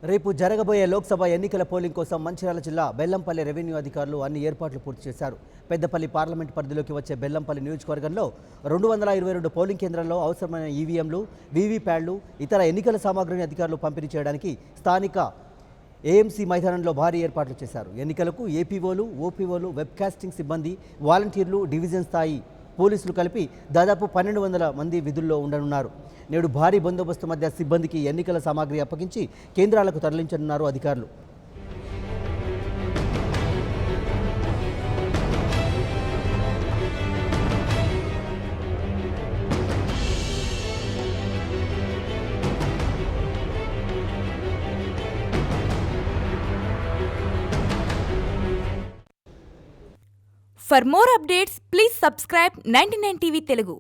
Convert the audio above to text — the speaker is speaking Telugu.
రేపు జరగబోయే లోక్సభ ఎన్నికల పోలింగ్ కోసం మంచిర్యాల జిల్లా బెల్లంపల్లి రెవెన్యూ అధికారులు అన్ని ఏర్పాట్లు పూర్తి చేశారు. పెద్దపల్లి పార్లమెంట్ పరిధిలోకి వచ్చే బెల్లంపల్లి నియోజకవర్గంలో 222 పోలింగ్ కేంద్రాల్లో అవసరమైన ఈవీఎంలు, వీవీప్యాడ్లు, ఇతర ఎన్నికల సామాగ్రిని అధికారులు పంపిణీ చేయడానికి స్థానిక ఏఎంసీ మైదానంలో భారీ ఏర్పాట్లు చేశారు. ఎన్నికలకు ఏపీఓలు, ఓపీఓలు, వెబ్కాస్టింగ్ సిబ్బంది, వాలంటీర్లు, డివిజన్ స్థాయి పోలీసులు కలిపి దాదాపు 1200 మంది విధుల్లో ఉండనున్నారు. నేడు భారీ బందోబస్తు మధ్య సిబ్బందికి ఎన్నికల సామాగ్రి అప్పగించి కేంద్రాలకు తరలించనున్నారు అధికారులు. For more updates, please subscribe 99 TV Telugu.